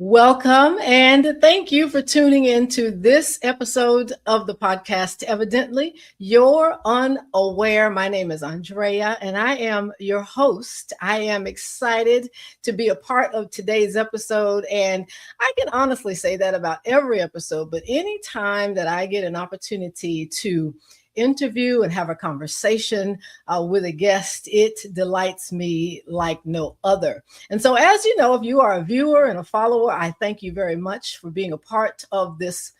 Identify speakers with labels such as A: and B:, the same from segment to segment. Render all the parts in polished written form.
A: Welcome and thank you for tuning into this episode of the podcast. Evidently, you're unaware. My name is Andrea and I am your host. I am excited to be a part of today's episode. And I can honestly say that about every episode, but anytime that I get an opportunity to interview and have a conversation with a guest, it delights me like no other. And so, as you know, if you are a viewer and a follower, I thank you very much for being a part of this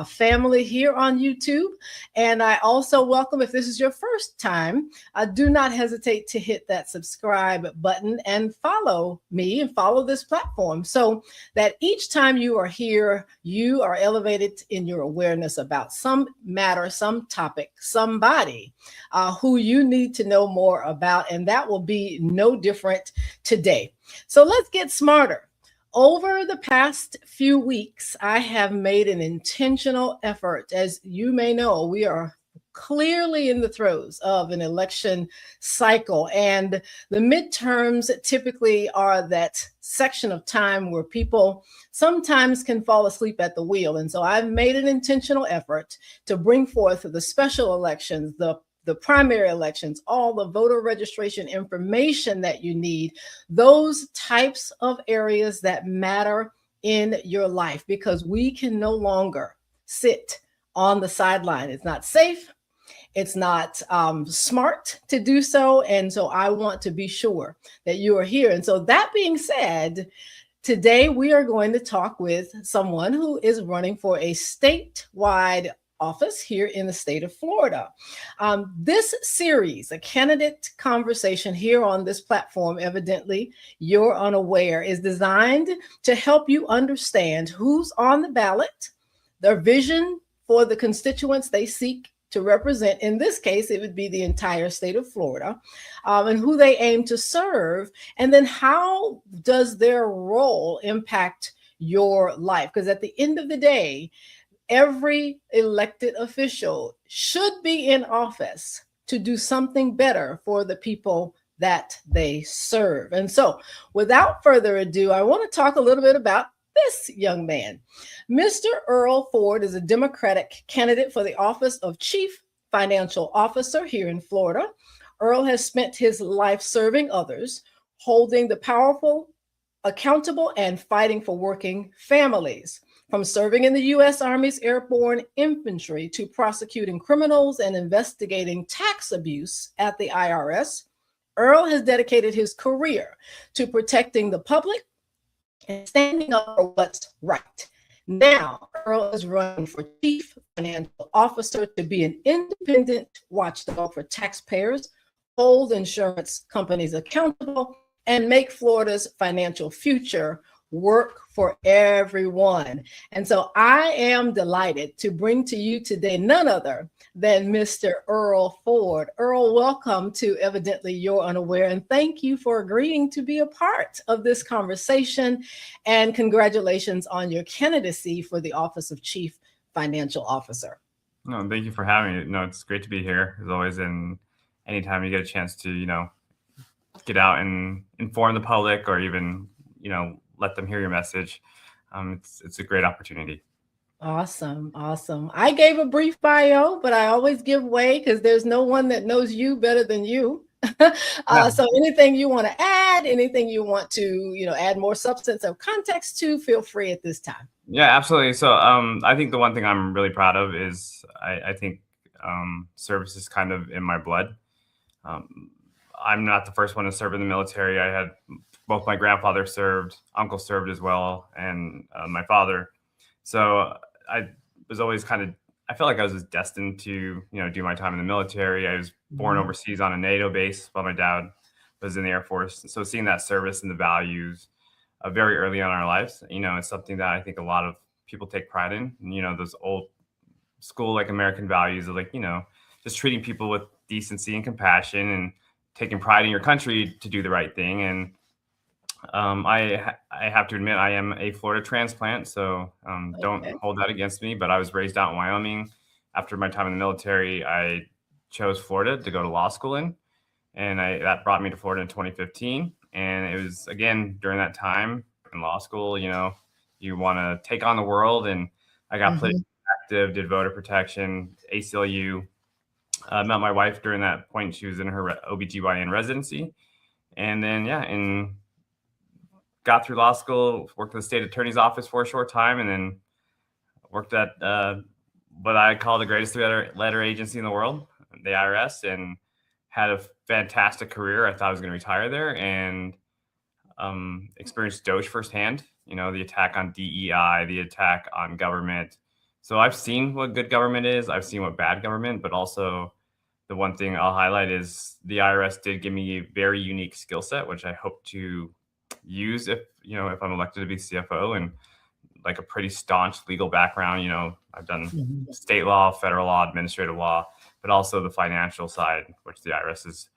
A: family here on YouTube. And I also welcome, if this is your first time, do not hesitate to hit that subscribe button and follow me and follow this platform so that each time you are here, you are elevated in your awareness about some matter, some topic, somebody who you need to know more about. And that will be no different today. So let's get smarter. Over the past few weeks, I have made an intentional effort. As you may know, we are clearly in the throes of an election cycle, and the midterms typically are that section of time where people sometimes can fall asleep at the wheel. And so I've made an intentional effort to bring forth the special elections, the primary elections, all the voter registration information that you need, those types of areas that matter in your life, because we can no longer sit on the sideline. It's not safe. It's not smart to do so. And so I want to be sure that you are here. And so that being said, today we are going to talk with someone who is running for a statewide office here in the state of Florida. This series, a candidate conversation here on this platform, Evidently You're Unaware, is designed to help you understand who's on the ballot, their vision for the constituents they seek to represent. In this case, it would be the entire state of Florida, and who they aim to serve, and then how does their role impact your life? Because at the end of the day, every elected official should be in office to do something better for the people that they serve. And so, without further ado, I want to talk a little bit about this young man. Mr. Earle Ford is a Democratic candidate for the office of Chief Financial Officer here in Florida. Earle has spent his life serving others, holding the powerful, accountable, and fighting for working families. From serving in the U.S. Army's Airborne Infantry to prosecuting criminals and investigating tax abuse at the IRS, Earle has dedicated his career to protecting the public and standing up for what's right. Now, Earle is running for Chief Financial Officer to be an independent watchdog for taxpayers, hold insurance companies accountable, and make Florida's financial future work for everyone. And so I am delighted to bring to you today none other than Mr. Earle Ford. Earle, welcome to Evidently You're Unaware, and thank you for agreeing to be a part of this conversation, and congratulations on your candidacy for the office of Chief Financial Officer.
B: No, thank you for having me. No, it's great to be here as always, and anytime you get a chance to, get out and inform the public or even, let them hear your message. It's a great opportunity.
A: Awesome. I gave a brief bio, but I always give way because there's no one that knows you better than you. So anything you want to add, anything you want to, add more substance or context to, feel free at this time.
B: Yeah, absolutely. So I think the one thing I'm really proud of is I think service is kind of in my blood. I'm not the first one to serve in the military. I had both my grandfather served, uncle served as well, and my father. So I was always I felt like I was just destined to, do my time in the military. I was born overseas on a NATO base while my dad was in the Air Force. So seeing that service and the values very early on in our lives, it's something that I think a lot of people take pride in. And, those old school, like American values of just treating people with decency and compassion and taking pride in your country to do the right thing. And I have to admit, I am a Florida transplant, so don't hold that against me. But I was raised out in Wyoming. After my time in the military, I chose Florida to go to law school in, and that brought me to Florida in 2015. And it was, again, during that time in law school, You want to take on the world. And I got politically
A: Mm-hmm.
B: active, did voter protection, ACLU. Met my wife during that point. She was in her OBGYN residency. And then, and got through law school, worked at the state attorney's office for a short time, and then worked at what I call the greatest three-letter agency in the world, the IRS, and had a fantastic career. I thought I was going to retire there, and experienced Doge firsthand. The attack on DEI, the attack on government. So I've seen what good government is. I've seen what bad government, but also the one thing I'll highlight is the IRS did give me a very unique skill set, which I hope to use if I'm elected to be CFO, and like a pretty staunch legal background. I've done state law, federal law, administrative law, but also the financial side, which the IRS is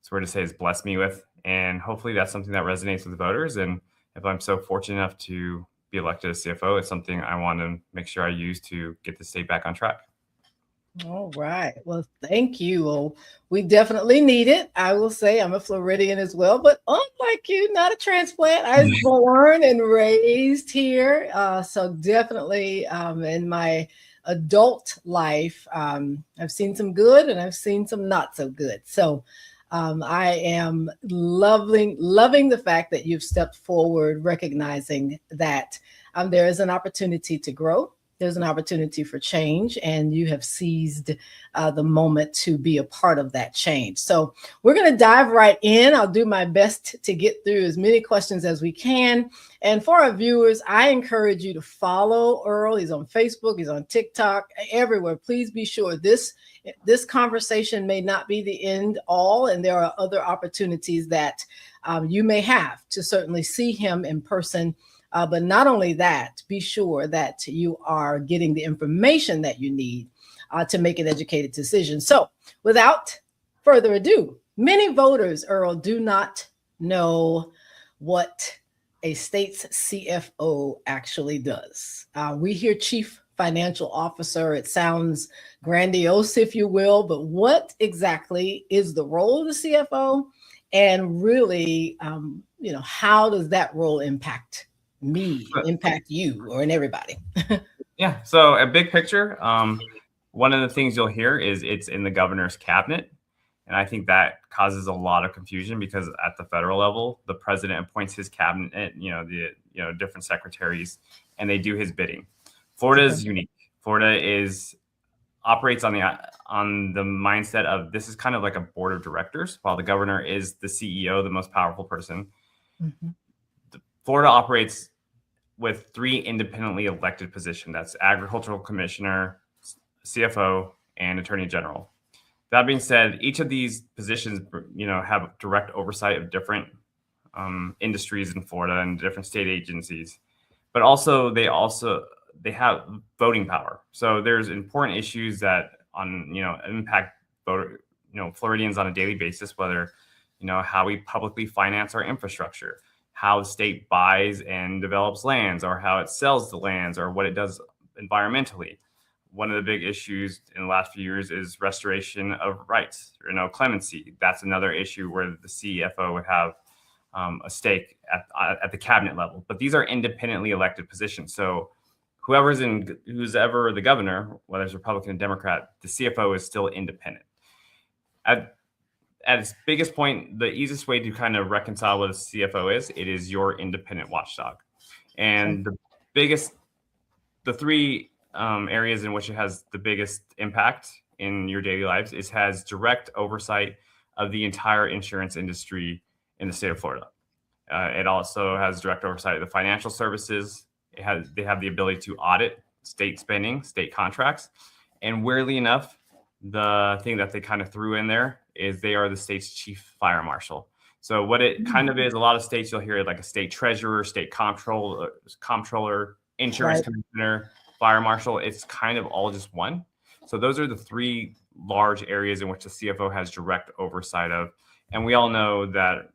B: swear to say has blessed me with. And hopefully that's something that resonates with voters. And if I'm so fortunate enough to be elected as CFO, it's something I want to make sure I use to get the state back on track.
A: All right. Well, thank you. Well, we definitely need it. I will say I'm a Floridian as well, but unlike you, not a transplant. I was born and raised here. So definitely in my adult life, I've seen some good and I've seen some not so good. So I am loving the fact that you've stepped forward, recognizing that there is an opportunity to grow. There's an opportunity for change, and you have seized the moment to be a part of that change. So we're going to dive right in. I'll do my best to get through as many questions as we can. And for our viewers, I encourage you to follow Earle. He's on Facebook, he's on TikTok, everywhere. Please be sure this conversation may not be the end all, and there are other opportunities that you may have to certainly see him in person. But not only that, be sure that you are getting the information that you need to make an educated decision. So without further ado, many voters, Earle, do not know what a state's CFO actually does. We hear chief financial officer. It sounds grandiose, if you will, but what exactly is the role of the CFO? And really, how does that role impact you, or in everybody?
B: Yeah. So a big picture, one of the things you'll hear is it's in the governor's cabinet. And I think that causes a lot of confusion because at the federal level, the president appoints his cabinet, different secretaries, and they do his bidding. Florida is unique. Florida operates on the mindset of this is kind of like a board of directors, while the governor is the CEO, the most powerful person. Mm-hmm. Florida operates with 3 independently elected positions. That's agricultural commissioner, CFO, and attorney general. That being said, each of these positions, have direct oversight of different industries in Florida and different state agencies, but also they have voting power. So there's important issues that impact Floridians on a daily basis, whether how we publicly finance our infrastructure, how the state buys and develops lands, or how it sells the lands, or what it does environmentally. One of the big issues in the last few years is restoration of rights, clemency. That's another issue where the CFO would have a stake at the cabinet level. But these are independently elected positions. So who's ever the governor, whether it's Republican or Democrat, the CFO is still independent. At its biggest point, the easiest way to kind of reconcile what a CFO is, it is your independent watchdog. And the 3 areas in which it has the biggest impact in your daily lives has direct oversight of the entire insurance industry in the state of Florida. It also has direct oversight of the financial services. They have the ability to audit state spending, state contracts. And weirdly enough, the thing that they kind of threw in there is they are the state's chief fire marshal. So what it kind of is, a lot of states you'll hear like a state treasurer, state comptroller, insurance commissioner, fire marshal. It's kind of all just one. So those are the 3 large areas in which the CFO has direct oversight of. And we all know that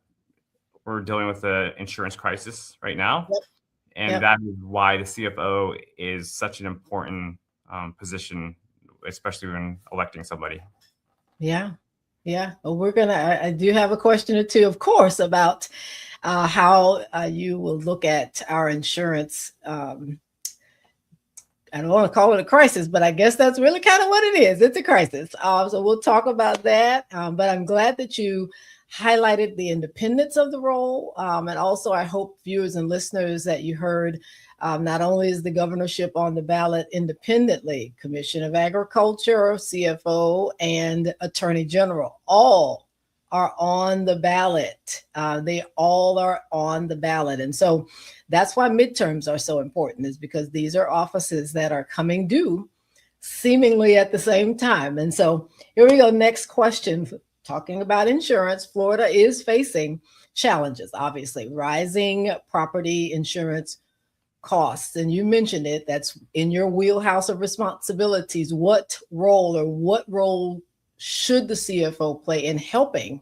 B: we're dealing with the insurance crisis right now. Yep. And that is why the CFO is such an important position, especially when electing somebody.
A: Yeah. Yeah, well, I do have a question or two, of course, about how you will look at our insurance. I don't want to call it a crisis, but I guess that's really kind of what it is. It's a crisis. So we'll talk about that. But I'm glad that you highlighted the independence of the role. And also, I hope viewers and listeners that you heard not only is the governorship on the ballot independently, Commission of Agriculture, CFO, and Attorney General, all are on the ballot. They all are on the ballot. And so that's why midterms are so important, is because these are offices that are coming due seemingly at the same time. And so here we go. Next question. Talking about insurance, Florida is facing challenges, obviously, rising property insurance costs. And you mentioned it, that's in your wheelhouse of responsibilities. What role should the CFO play in helping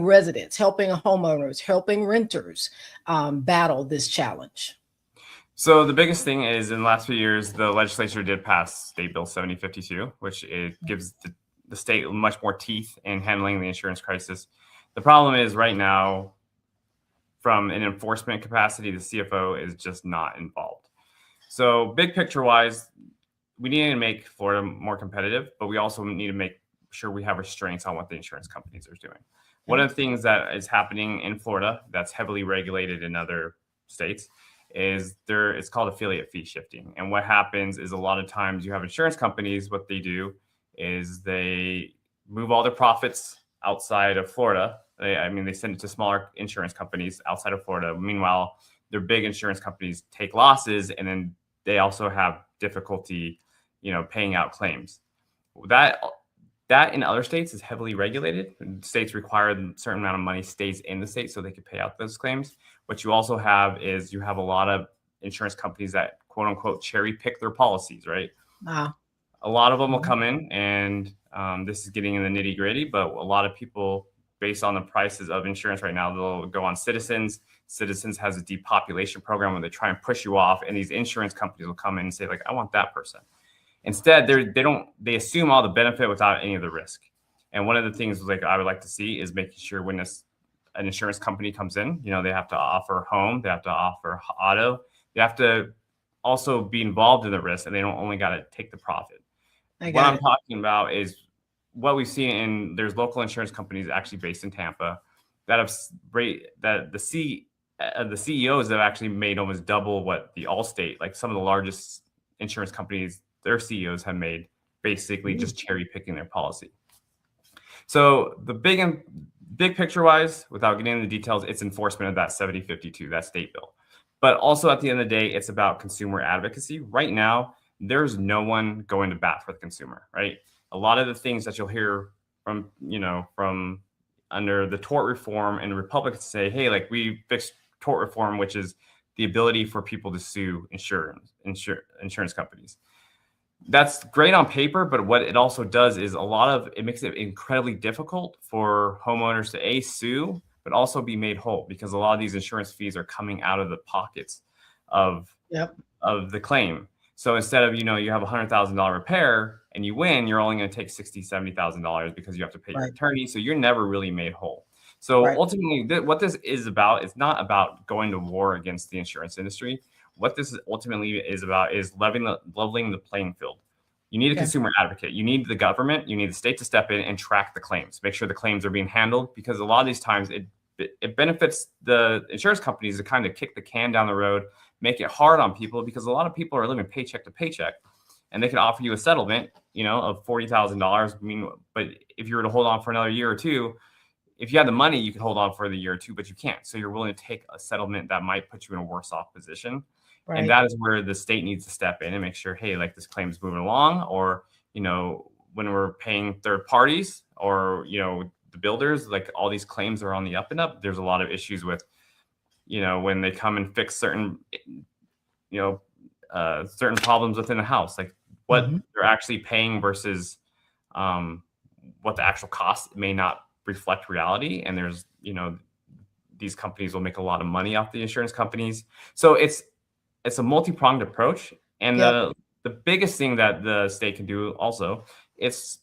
A: residents, helping homeowners, helping renters battle this challenge?
B: So the biggest thing is in the last few years, the legislature did pass State Bill 7052, which it gives the state much more teeth in handling the insurance crisis. The problem is right now, from an enforcement capacity, the CFO is just not involved. So big picture wise, we need to make Florida more competitive, but we also need to make sure we have restraints on what the insurance companies are doing. One of the things that is happening in Florida that's heavily regulated in other states is it's called affiliate fee shifting. And what happens is a lot of times you have insurance companies, what they do is they move all their profits outside of Florida. They send it to smaller insurance companies outside of Florida. Meanwhile, their big insurance companies take losses, and then they also have difficulty, paying out claims. That in other states is heavily regulated. States require a certain amount of money stays in the state so they can pay out those claims. What you also have is you have a lot of insurance companies that quote unquote cherry pick their policies, right?
A: Wow.
B: A lot of them will come in, and this is getting in the nitty gritty, but a lot of people, based on the prices of insurance right now, they'll go on Citizens. Citizens has a depopulation program where they try and push you off, and these insurance companies will come in and say, like, I want that person. Instead, they assume all the benefit without any of the risk. And one of the things I would like to see is making sure when an insurance company comes in, they have to offer home, they have to offer auto, they have to also be involved in the risk, and they don't only got to take the profit. What I'm talking about is what we've seen there's local insurance companies actually based in Tampa that the CEOs have actually made almost double what the Allstate, like some of the largest insurance companies, their CEOs have made, basically just cherry picking their policy. So the big picture wise, without getting into the details, it's enforcement of that 7052, that state bill. But also at the end of the day, it's about consumer advocacy. Right now, there's no one going to bat for the consumer, right? A lot of the things that you'll hear from under the tort reform, and the Republicans say, hey, like, we fixed tort reform, which is the ability for people to sue insurance companies. That's great on paper, but what it also does is it makes it incredibly difficult for homeowners to sue, but also be made whole, because a lot of these insurance fees are coming out of the pockets of the claim. So instead of, you have $100,000 repair and you win, you're only going to take $60,000, $70,000 because you have to pay your attorney. So you're never really made whole. So ultimately, what this is about, it's not about going to war against the insurance industry. What this ultimately is about is leveling the playing field. You need a consumer advocate. You need the government. You need the state to step in and track the claims, make sure the claims are being handled, because a lot of these times it benefits the insurance companies to kind of kick the can down the road, make it hard on people, because a lot of people are living paycheck to paycheck, and they can offer you a settlement, of $40,000. But if you were to hold on for another year or two, if you had the money, you could hold on for the year or two, but you can't. So you're willing to take a settlement that might put you in a worse off position. Right. And that is where the state needs to step in and make sure, hey, like, this claim is moving along, or, when we're paying third parties or, the builders, like, all these claims are on the up and up. There's a lot of issues with, when they come and fix certain problems within the house, like what they're actually paying versus what the actual cost may not reflect reality. And there's, these companies will make a lot of money off the insurance companies. So it's a multi-pronged approach. And the biggest thing that the state can do also, it's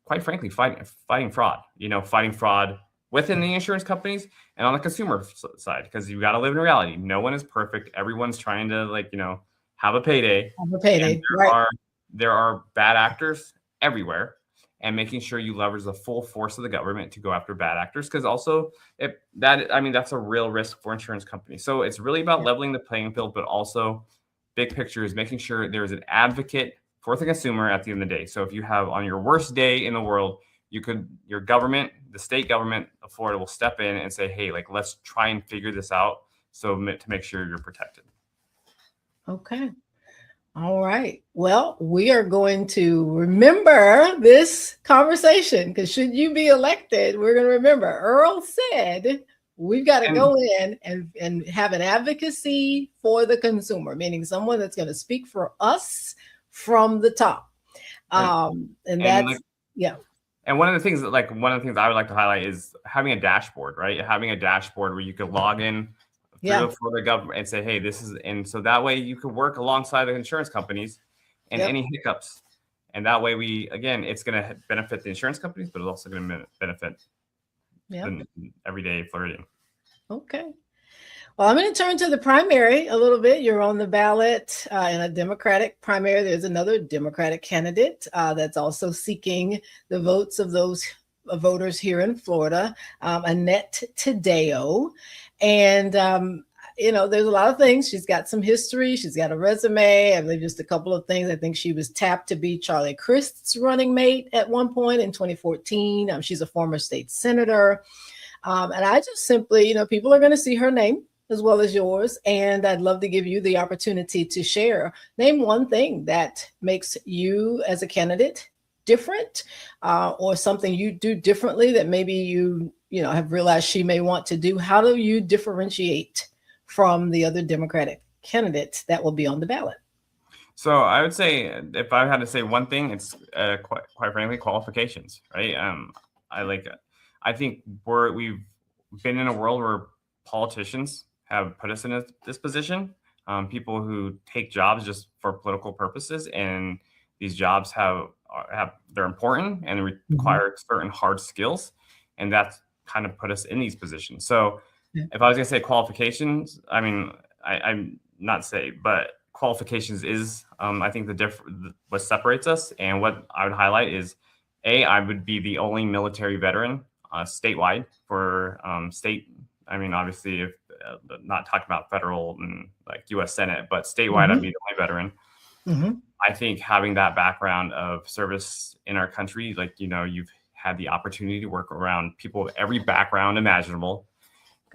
B: quite frankly, fighting fraud, fighting fraud within the insurance companies and on the consumer side, because you got to live in reality. No one is perfect. Everyone's trying to have a payday.
A: Have a payday,
B: and
A: right?
B: There are bad actors everywhere, and making sure you leverage the full force of the government to go after bad actors, because also that's a real risk for insurance companies. So it's really about leveling the playing field, but also big picture is making sure there's an advocate for the consumer at the end of the day. So if you have on your worst day in the world, your government, the state government of Florida will step in and say, hey, let's try and figure this out to make sure you're protected.
A: Okay. All right. Well, we are going to remember this conversation, because should you be elected, we're going to remember Earle said we've got to go in and have an advocacy for the consumer, meaning someone that's going to speak for us from the top. And one
B: of the things I would like to highlight is having a dashboard, right? Having a dashboard where you could log in for the government and say, hey, this is, and so that way you can work alongside the insurance companies and any hiccups. And that way it's going to benefit the insurance companies, but it's also going to benefit the everyday Floridian.
A: Okay. Well, I'm going to turn to the primary a little bit. You're on the ballot in a Democratic primary. There's another Democratic candidate that's also seeking the votes of those voters here in Florida, Annette Taddeo. And, there's a lot of things. She's got some history. She's got a resume. I believe just a couple of things. I think she was tapped to be Charlie Crist's running mate at one point in 2014. She's a former state senator. And I just simply, people are going to see her name as well as yours. And I'd love to give you the opportunity to share. Name one thing that makes you as a candidate different, or something you do differently that maybe you have realized she may want to do. How do you differentiate from the other Democratic candidates that will be on the ballot?
B: So I would say, if I had to say one thing, it's quite frankly, qualifications, right? I think we've been in a world where politicians have put us in this position. People who take jobs just for political purposes, and these jobs they're important and require certain hard skills, and that's kind of put us in these positions. So if I was going to say qualifications, I'm not say, but qualifications is, I think what separates us, and what I would highlight is, I would be the only military veteran statewide for state. Obviously, if not talking about federal and U.S. Senate, but statewide, I'd be the only veteran.
A: Mm-hmm.
B: I think having that background of service in our country, you've had the opportunity to work around people of every background imaginable.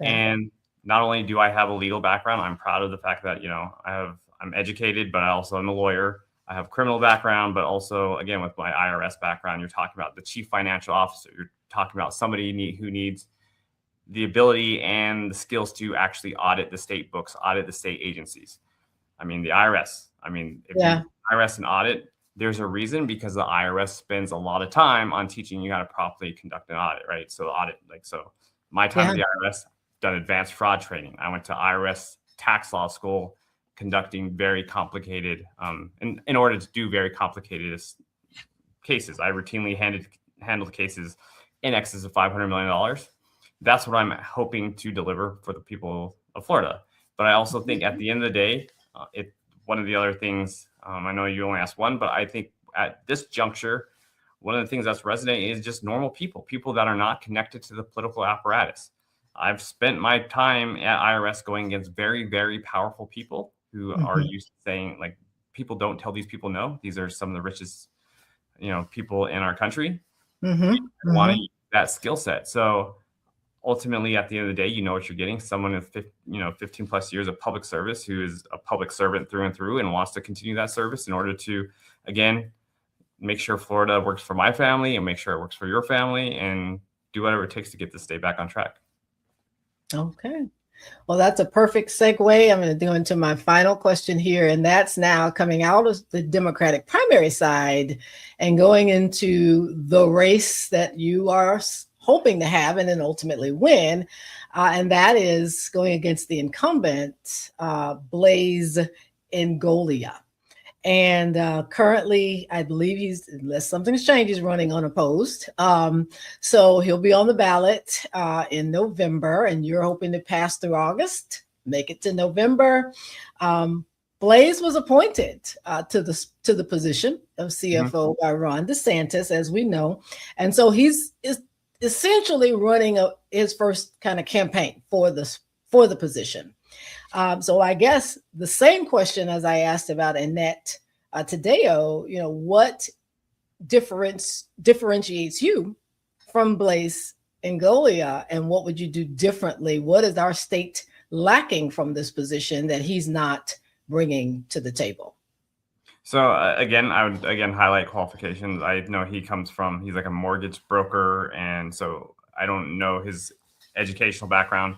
B: Okay. And not only do I have a legal background, I'm proud of the fact that, I'm educated, but I also am a lawyer. I have criminal background, but also, again, with my IRS background, you're talking about the chief financial officer. You're talking about somebody who needs the ability and the skills to actually audit the state books, audit the state agencies. The IRS. IRS and audit, there's a reason, because the IRS spends a lot of time on teaching you how to properly conduct an audit, right? So my time at the IRS, done advanced fraud training. I went to IRS tax law school, conducting very complicated, in order to do very complicated cases. I routinely handled cases in excess of $500 million. That's what I'm hoping to deliver for the people of Florida. But I also think at the end of the day, one of the other things, I know you only asked one, but I think at this juncture, one of the things that's resonating is just normal people that are not connected to the political apparatus. I've spent my time at IRS going against very, very powerful people who are used to saying, people don't tell these people no. These are some of the richest, people in our country. Want to use that skill set. So ultimately, at the end of the day, you know what you're getting. Someone with 15 plus years of public service, who is a public servant through and through, and wants to continue that service in order to, again, make sure Florida works for my family and make sure it works for your family, and do whatever it takes to get this state back on track.
A: Okay. Well, that's a perfect segue. I'm going to go into my final question here, and that's now coming out of the Democratic primary side and going into the race that you are hoping to have and then ultimately win. And that is going against the incumbent, Blaise Ngolia. And currently, I believe he's, unless something's changed, he's running unopposed. So he'll be on the ballot in November, and you're hoping to pass through August, make it to November. Blaze was appointed to the position of CFO by Ron DeSantis, as we know, and so he's essentially running his first kind of campaign for the position. So I guess the same question as I asked about Annette Tadeo, what differentiates you from Blaise Ngolia, and what would you do differently? What is our state lacking from this position that he's not bringing to the table?
B: So again, I would highlight qualifications. I know he's like a mortgage broker, and so I don't know his educational background.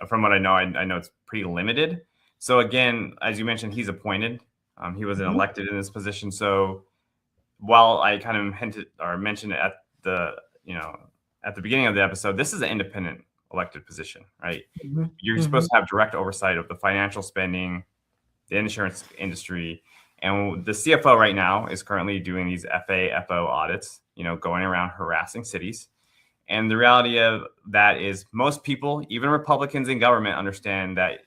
B: From what I know it's pretty limited. So again, as you mentioned, he's appointed. He wasn't elected in this position. So while I kind of mentioned it at the beginning of the episode, this is an independent elected position, right? You're supposed to have direct oversight of the financial spending, the insurance industry. And the CFO right now is currently doing these FO audits, going around harassing cities. And the reality of that is most people, even Republicans in government, understand that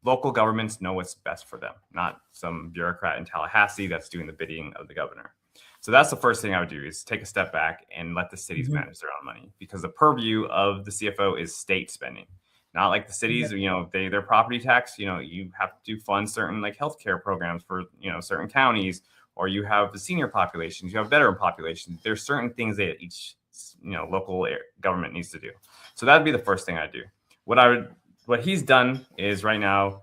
B: local governments know what's best for them, not some bureaucrat in Tallahassee that's doing the bidding of the governor. So that's the first thing I would do, is take a step back and let the cities manage their own money, because the purview of the CFO is state spending. Not like the cities, their property tax, you have to fund certain like healthcare programs for, certain counties, or you have the senior populations, you have veteran populations. There's certain things that each, local government needs to do. So that'd be the first thing I'd do. What he's done is right now,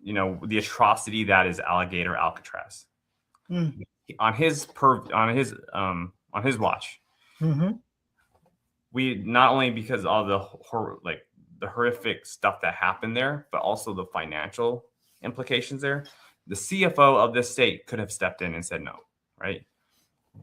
B: the atrocity that is alligator Alcatraz. On his watch. We not only because all the horrific stuff that happened there, but also the financial implications there. The CFO of this state could have stepped in and said no, right?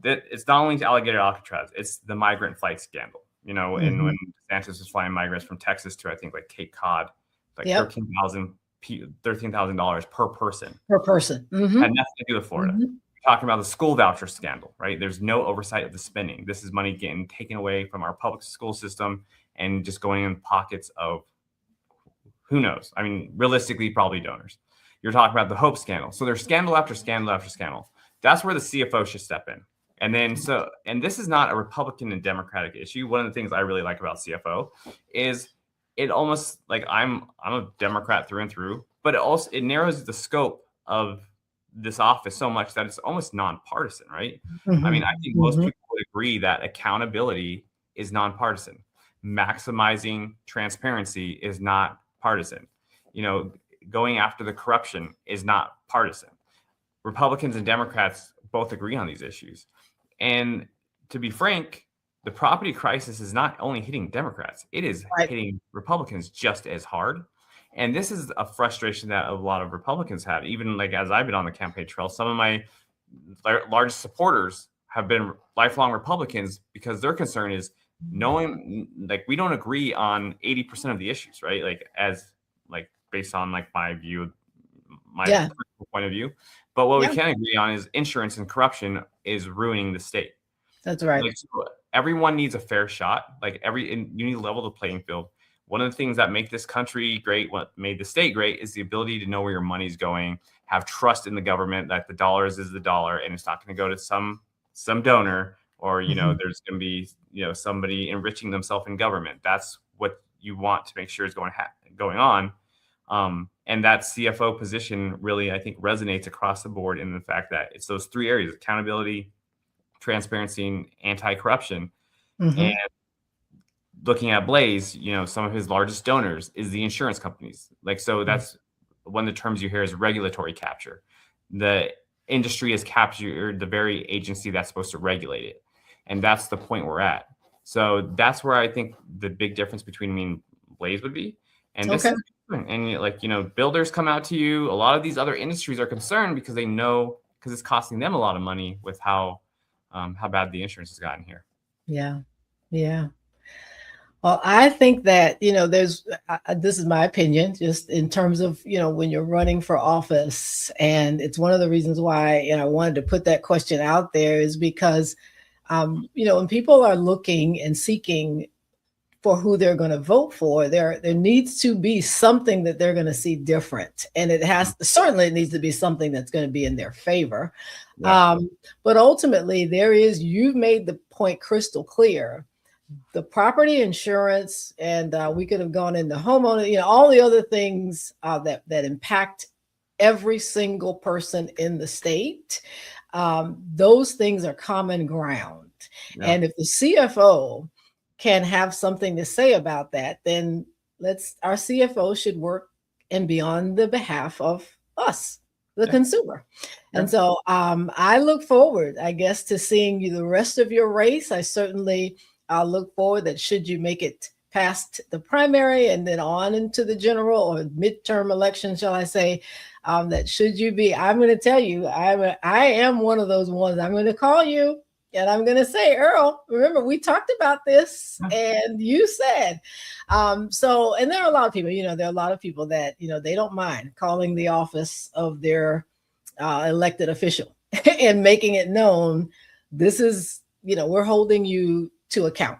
B: That it's not only alligator Alcatraz, it's the migrant flight scandal. And when DeSantis was flying migrants from Texas to, I think, like Cape Cod, like $13,000 per person.
A: Per person.
B: Had nothing to do with Florida. Talking about the school voucher scandal, right? There's no oversight of the spending. This is money getting taken away from our public school system and just going in pockets of who knows? I mean, realistically, probably donors. You're talking about the Hope scandal. So there's scandal after scandal after scandal. That's where the CFO should step in. And then and this is not a Republican and Democratic issue. One of the things I really like about CFO is it almost like I'm a Democrat through and through, but it narrows the scope of this office so much that it's almost nonpartisan, right? I mean, I think most people would agree that accountability is nonpartisan. Maximizing transparency is not partisan. Going after the corruption is not partisan. Republicans and Democrats both agree on these issues. And to be frank, the property crisis is not only hitting Democrats, it is hitting Republicans just as hard. And this is a frustration that a lot of Republicans have. Even like as I've been on the campaign trail, some of my largest supporters have been lifelong Republicans, because their concern is knowing like we don't agree on 80% of the issues, right? Based on my view, my point of view. But what we can agree on is insurance and corruption is ruining the state.
A: That's right.
B: So everyone needs a fair shot. You need to level the playing field. One of the things that make this country great, what made the state great, is the ability to know where your money's going, have trust in the government that the dollars is the dollar, and it's not going to go to some donor, or there's going to be somebody enriching themselves in government. That's what you want to make sure is going on. And that CFO position really, I think, resonates across the board in the fact that it's those three areas: accountability, transparency, and anti-corruption. And looking at Blaze, some of his largest donors is the insurance companies. So that's one of the terms you hear is regulatory capture. The industry has captured the very agency that's supposed to regulate it. And that's the point we're at. So that's where I think the big difference between me and Blaze would be. And this is different. And builders come out to you. A lot of these other industries are concerned because they know, because it's costing them a lot of money with how bad the insurance has gotten here.
A: Yeah. Well, I think that, there's, this is my opinion, just in terms of, when you're running for office. And it's one of the reasons why, I wanted to put that question out there is because, when people are looking and seeking for who they're going to vote for, there needs to be something that they're going to see different. And it needs to be something that's going to be in their favor.
B: Yeah.
A: But ultimately, you've made the point crystal clear. The property insurance, and we could have gone into homeowner, all the other things that impact every single person in the state. Those things are common ground.
B: Yeah.
A: And if the CFO can have something to say about that, then our CFO should work and be on the behalf of us, the consumer. And so I look forward, I guess, to seeing you the rest of your race. I certainly look forward that should you make it past the primary and then on into the general or midterm election, shall I say, that should you be, I'm going to tell you, I am one of those ones. I'm going to call you and I'm going to say, Earle, remember we talked about this and you said, and there are a lot of people, there are a lot of people that, they don't mind calling the office of their elected official and making it known, this is, we're holding you to account.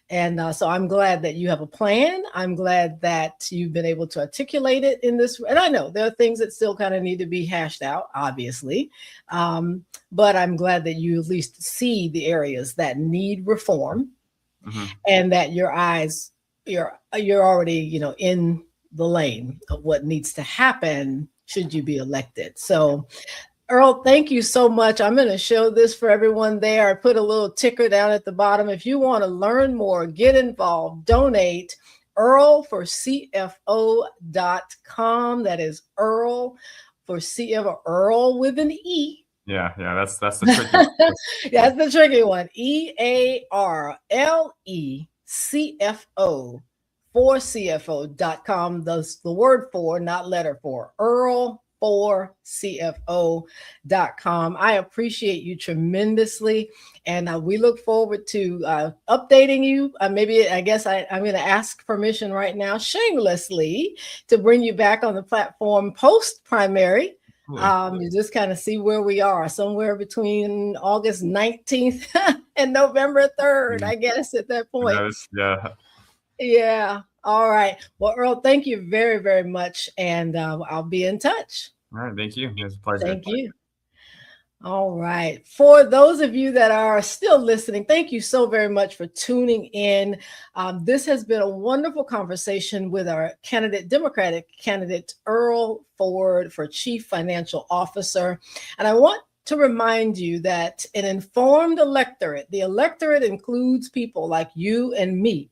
A: And so I'm glad that you have a plan. I'm glad that you've been able to articulate it in this. And I know there are things that still kind of need to be hashed out, obviously. But I'm glad that you at least see the areas that need reform and that you're already, in the lane of what needs to happen should you be elected. So Earle, thank you so much. I'm going to show this for everyone there. I put a little ticker down at the bottom. If you want to learn more, get involved, donate, earlforcfo.com. That is Earle for CFO, Earle with an E.
B: Yeah, that's the tricky one.
A: That's the tricky one. EARLECFO for CFO.com. That's the word for, not letter for. Earle for CFO.com. I appreciate you tremendously. And we look forward to updating you. I'm going to ask permission right now, shamelessly, to bring you back on the platform post-primary. You just kind of see where we are, somewhere between August 19th and November 3rd, I guess, at that point. Yeah. All right. Well, Earle, thank you very, very much. And I'll be in touch.
B: All right. Thank you. It was a pleasure.
A: Thank you. All right. For those of you that are still listening, thank you so very much for tuning in. This has been a wonderful conversation with our Democratic candidate, Earle Ford, for Chief Financial Officer. And I want to remind you that an informed electorate, the electorate includes people like you and me.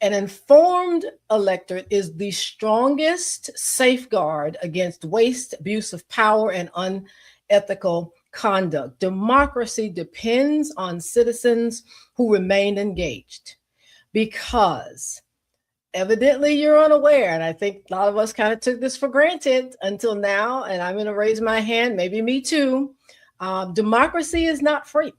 A: An informed electorate is the strongest safeguard against waste, abuse of power, and unethical conduct. Democracy depends on citizens who remain engaged, because evidently you're unaware, and I think a lot of us kind of took this for granted until now, and I'm going to raise my hand, maybe me too. Democracy is not free.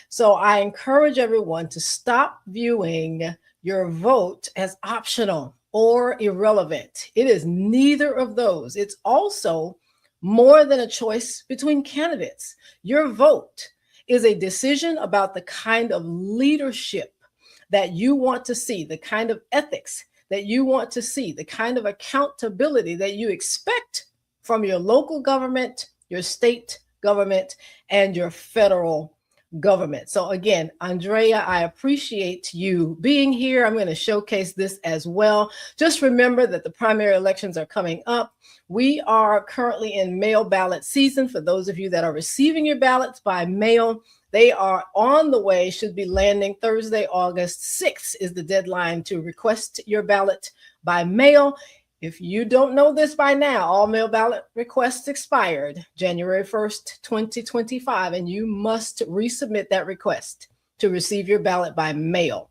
A: So I encourage everyone to stop viewing your vote as optional or irrelevant. It is neither of those. It's also more than a choice between candidates. Your vote is a decision about the kind of leadership that you want to see, the kind of ethics that you want to see, the kind of accountability that you expect from your local government, your state government, and your federal government. So again, Andrea, I appreciate you being here. I'm going to showcase this as well. Just remember that the primary elections are coming up. We are currently in mail ballot season. For those of you that are receiving your ballots by mail, they are on the way, should be landing Thursday, August 6th is the deadline to request your ballot by mail. If you don't know this by now, all mail ballot requests expired January 1st, 2025, and you must resubmit that request to receive your ballot by mail.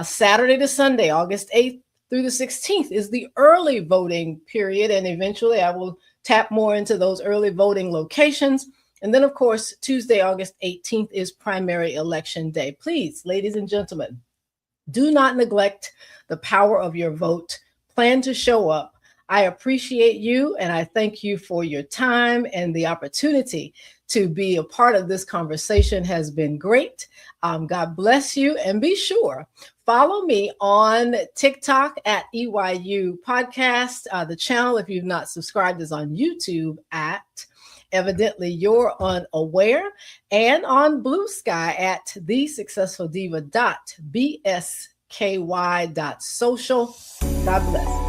A: Saturday to Sunday, August 8th through the 16th is the early voting period, and eventually I will tap more into those early voting locations. And then, of course, Tuesday, August 18th is primary election day. Please, ladies and gentlemen, Do not neglect the power of your vote. Plan to show up. I appreciate you and I thank you for your time, and the opportunity to be a part of this conversation has been great. God bless you, and be sure, follow me on TikTok at EYU Podcast. The channel, if you've not subscribed, is on YouTube at Evidently You're Unaware, and on Blue Sky at thesuccessfuldiva.bsky.social. God bless.